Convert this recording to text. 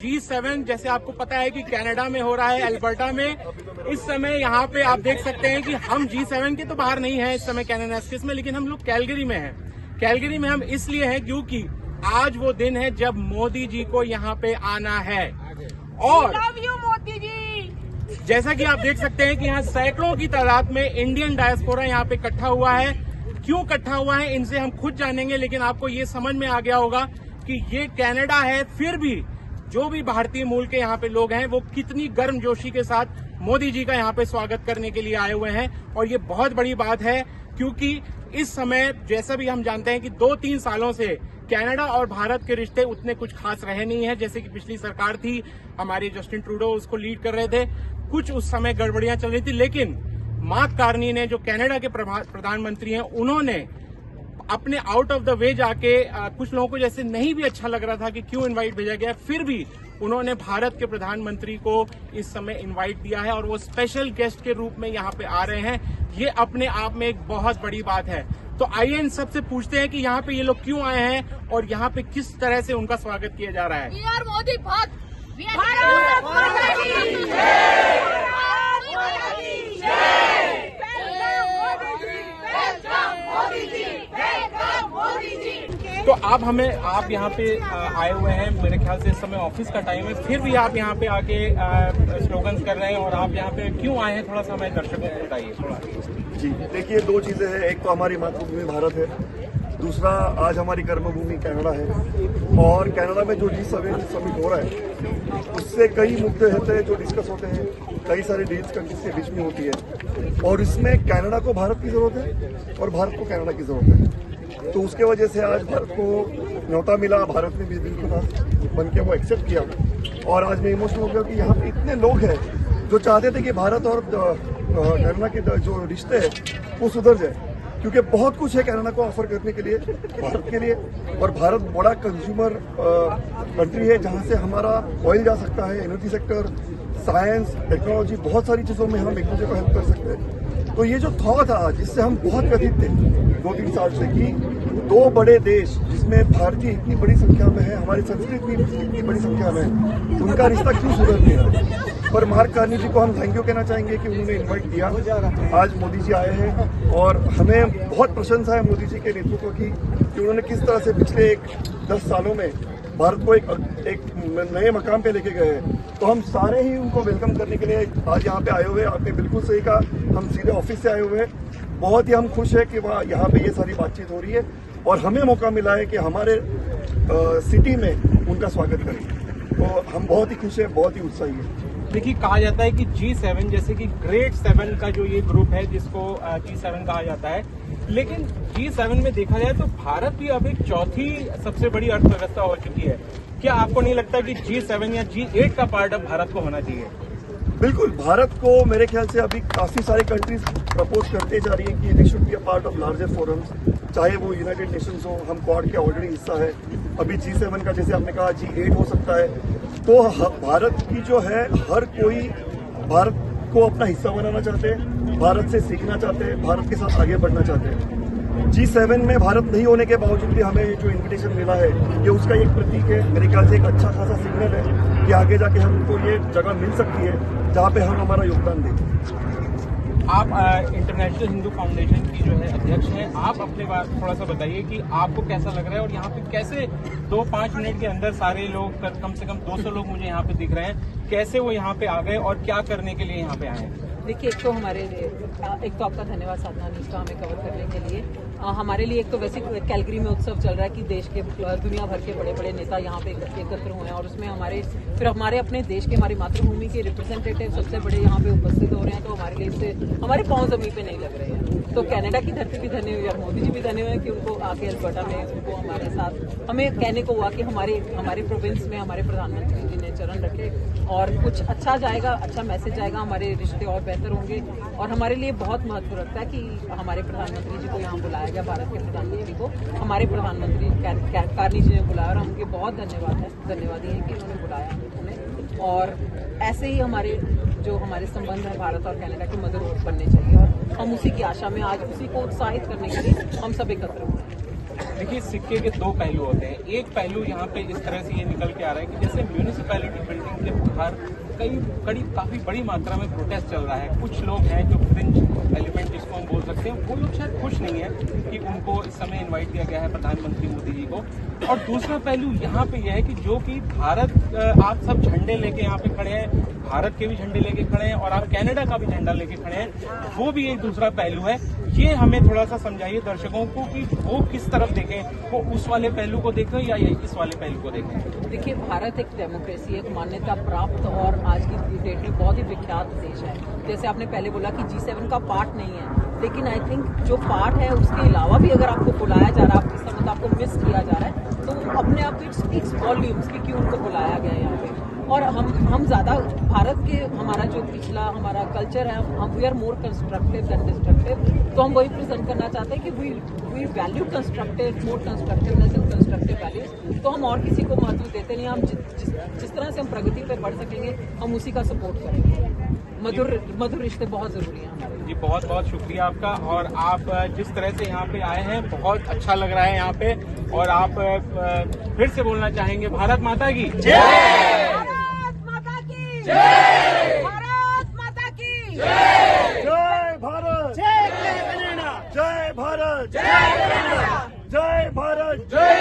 G7 जैसे आपको पता है कि कनाडा में हो रहा है, अल्बर्टा में। इस समय यहाँ पे आप देख सकते हैं कि हम G7 के तो बाहर नहीं है इस समय कैनाडास्किस में, लेकिन हम लोग कैलगरी में हैं। कैलगरी में हम इसलिए हैं क्योंकि आज वो दिन है जब मोदी जी को यहाँ पे आना है। और मोदी जी, जैसा कि आप देख सकते हैं कि यहाँ सैकड़ों की तादाद में इंडियन डायस्पोरा यहाँ पे इकट्ठा हुआ है। क्यों इकट्ठा हुआ है इनसे हम खुद जानेंगे, लेकिन आपको ये समझ में आ गया होगा कि ये कनाडा है, फिर भी जो भी भारतीय मूल के यहाँ पे लोग हैं वो कितनी गर्मजोशी के साथ मोदी जी का यहाँ पे स्वागत करने के लिए आए हुए हैं। और ये बहुत बड़ी बात है क्योंकि इस समय जैसा भी हम जानते हैं कि 2-3 सालों से कनाडा और भारत के रिश्ते उतने कुछ खास रहे नहीं है। जैसे कि पिछली सरकार थी, हमारे जस्टिन ट्रूडो उसको लीड कर रहे थे, कुछ उस समय गड़बड़ियां चल रही थी, लेकिन मार्क कार्नी ने जो कनाडा के प्रधानमंत्री हैं उन्होंने अपने आउट ऑफ द वे जाके कुछ लोगों को जैसे नहीं भी अच्छा लग रहा था कि क्यों इनवाइट भेजा गया, फिर भी उन्होंने भारत के प्रधानमंत्री को इस समय इनवाइट दिया है और वो स्पेशल गेस्ट के रूप में यहाँ पे आ रहे हैं। ये अपने आप में एक बहुत बड़ी बात है। तो आइए इन सबसे पूछते हैं कि यहाँ पे ये लोग क्यों आए हैं और यहाँ पे किस तरह से उनका स्वागत किया जा रहा है। मोदी बहुत तो आप यहाँ पे आए हुए हैं, मेरे ख्याल से इस समय ऑफिस का टाइम है, फिर भी आप यहाँ पे आके स्लोगन्स कर रहे हैं। और आप यहाँ पे क्यों आए हैं, थोड़ा सा हमें दर्शकों को बताइए थोड़ा। जी देखिए, दो चीज़ें हैं। एक तो हमारी मातृभूमि भारत है, दूसरा आज हमारी कर्मभूमि कनाडा है। और कनाडा में जो G7 समिट हो रहा है उससे कई मुद्दे होते हैं जो डिस्कस होते हैं, कई सारे डील्स कंट्रीज के बीच में होती है और इसमें कनाडा को भारत की ज़रूरत है और भारत को कनाडा की ज़रूरत है। तो उसके वजह से आज भारत को न्योता मिला, भारत ने भी बिल्कुल बन के वो एक्सेप्ट किया। और आज मैं इमोशनल हो गया कि यहाँ पे इतने लोग हैं जो चाहते थे कि भारत और कनाडा के जो रिश्ते हैं वो सुधर जाए, क्योंकि बहुत कुछ है कनाडा को ऑफर करने के लिए भारत के लिए। और भारत बड़ा कंज्यूमर कंट्री है जहाँ से हमारा ऑयल जा सकता है, एनर्जी सेक्टर, साइंस, टेक्नोलॉजी, बहुत सारी चीज़ों में हम एक दूसरे को हेल्प कर सकते हैं। तो ये जो थॉट था आज, जिससे हम बहुत व्यथित थे 2-3 साल से कि दो बड़े देश जिसमें भारतीय इतनी बड़ी संख्या में है, हमारी संस्कृति भी इतनी बड़ी संख्या में है, उनका रिश्ता क्यों सुधर नहीं रहा। पर मार्क कार्नी जी को हम थैंक यू कहना चाहेंगे कि उन्होंने इनवाइट दिया। आज मोदी जी आए हैं और हमें बहुत प्रशंसा है मोदी जी के नेतृत्व की कि उन्होंने किस तरह से पिछले 10 सालों में भारत को एक नए मकाम पे लेके गए हैं। तो हम सारे ही उनको वेलकम करने के लिए आज यहाँ पे आए हुए हैं। आपने बिल्कुल सही कहा, हम सीधे ऑफिस से आए हुए हैं। बहुत ही हम खुश हैं कि वहाँ यहाँ पे ये सारी बातचीत हो रही है और हमें मौका मिला है कि हमारे सिटी में उनका स्वागत करें। तो हम बहुत ही खुश हैं, बहुत ही उत्साही हैं। देखिए, कहा जाता है कि G7 जैसे कि ग्रेट 7 का जो ये ग्रुप है जिसको G7 कहा जाता है, लेकिन G7 में देखा जाए तो भारत भी अब एक चौथी सबसे बड़ी अर्थव्यवस्था हो चुकी है। क्या आपको नहीं लगता कि G7 या G8 का पार्ट अब भारत को होना चाहिए? बिल्कुल, भारत को मेरे ख्याल से अभी काफ़ी सारे कंट्रीज प्रपोज करते जा रही है कि they should be a part of larger forums, चाहे वो यूनाइटेड नेशंस हो, हम क्वाड के ऑलरेडी हिस्सा है। अभी G7 का जैसे आपने कहा G8 हो सकता है। तो भारत की जो है, हर कोई भारत को अपना हिस्सा बनाना चाहते हैं, भारत से सीखना चाहते हैं, भारत के साथ आगे बढ़ना चाहते हैं। G7 में भारत नहीं होने के बावजूद भी हमें जो इन्विटेशन मिला है ये उसका एक प्रतीक है। मेरे ख्याल से एक अच्छा खासा सिग्नल है कि आगे जाके हमको ये जगह मिल सकती है जहाँ पे हम हमारा योगदान दें। आप इंटरनेशनल हिंदू फाउंडेशन की जो है अध्यक्ष हैं, आप अपने बारे थोड़ा सा बताइए कि आपको कैसा लग रहा है और यहाँ पे कैसे 2-5 मिनट के अंदर सारे लोग, कम से कम 200 लोग मुझे यहाँ पे दिख रहे हैं, कैसे वो यहाँ पे आ गए और क्या करने के लिए यहाँ पे आए हैं? देखिए, एक तो आपका धन्यवाद साधना न्यूज़ का हमें कवर करने के लिए। हमारे लिए एक तो वैसे कैलगरी में उत्सव चल रहा है कि देश के दुनिया भर के बड़े बड़े नेता यहाँ पे एकत्र हुए हैं और उसमें हमारे अपने देश के, हमारी मातृभूमि के रिप्रेजेंटेटिव सबसे बड़े यहाँ पे उपस्थित हो रहे हैं। तो हमारे लिए इससे हमारे पाँव जमीन पे नहीं लग रहे हैं। तो कनाडा की धरती भी धन्य हुई और मोदी जी भी धन्य हुए कि उनको आके अल्बर्टा में उनको हमारे साथ हमें कहने को हुआ कि हमारे प्रोविंस में हमारे प्रधानमंत्री जी ने चरण रखे और कुछ अच्छा जाएगा, अच्छा मैसेज जाएगा, हमारे रिश्ते और बेहतर होंगे। और हमारे लिए बहुत महत्व रखता है कि हमारे प्रधानमंत्री जी को यहाँ बुलाया गया, भारत के प्रधानमंत्री को हमारे प्रधानमंत्री कार्नी जी ने बुलाया और हम उनके बहुत धन्यवादी हैं कि उन्होंने बुलाया उन्हें। और ऐसे ही हमारे संबंध है भारत और कनाडा के मदर बनने चाहिए और हम उसी की आशा में आज उसी को उत्साहित करने के लिए हम सब एकत्र हुए हैं। देखिए, सिक्के के दो पहलू होते हैं। एक पहलू यहाँ पे इस तरह से ये निकल के आ रहा है कि जैसे म्यूनिसिपैलिटी बिल्डिंग के बाहर काफी बड़ी मात्रा में प्रोटेस्ट चल रहा है। कुछ लोग हैं जो फ्रिंज एलिमेंट जिसको हम बोल सकते हैं, वो लोग शायद खुश नहीं है कि उनको इस समय इनवाइट किया गया है प्रधानमंत्री मोदी जी को। और दूसरा पहलू यहाँ पे यह है कि जो कि भारत, आप सब झंडे लेके यहाँ पे खड़े हैं, भारत के भी झंडे लेके खड़े हैं और आप कनाडा का भी झंडा लेके खड़े हैं, वो भी एक दूसरा पहलू है। ये हमें थोड़ा सा समझाइए दर्शकों को कि वो किस तरफ देखें, वो उस वाले पहलू को देखें या इस वाले पहलू को देखें। देखिए, भारत एक डेमोक्रेसी, एक मान्यता प्राप्त और आज की डेट में बहुत ही विख्यात देश है। जैसे आपने पहले बोला कि G7 का पार्ट नहीं है, लेकिन आई थिंक जो पार्ट है उसके अलावा भी अगर आपको बुलाया जा रहा है, इसका मतलब आपको मिस किया जा रहा है, तो अपने आप इट स्पीक्स वॉल्यूम्स कि क्यों उनको बुलाया गया है यहाँ पे। और हम ज्यादा भारत के, हमारा जो पिछला हमारा कल्चर है, हम we are more constructive than destructive, तो हम वही प्रेजेंट करना चाहते हैं कि we value constructive, more constructiveness and constructive values. तो हम और किसी को महत्व देते नहीं, हम जिस तरह से हम प्रगति पे बढ़ सकेंगे हम उसी का सपोर्ट करेंगे। मधुर रिश्ते बहुत जरूरी हैं हमारे लिए। जी, बहुत बहुत शुक्रिया आपका। और आप जिस तरह से यहाँ पे आए हैं, बहुत अच्छा लग रहा है यहाँ पे। और आप फिर से बोलना चाहेंगे भारत माता की जय, भारत माता की जय, भारत माता की जय, जय भारत, जय कनाडा, जय भारत, जय कनाडा, जय भारत, जय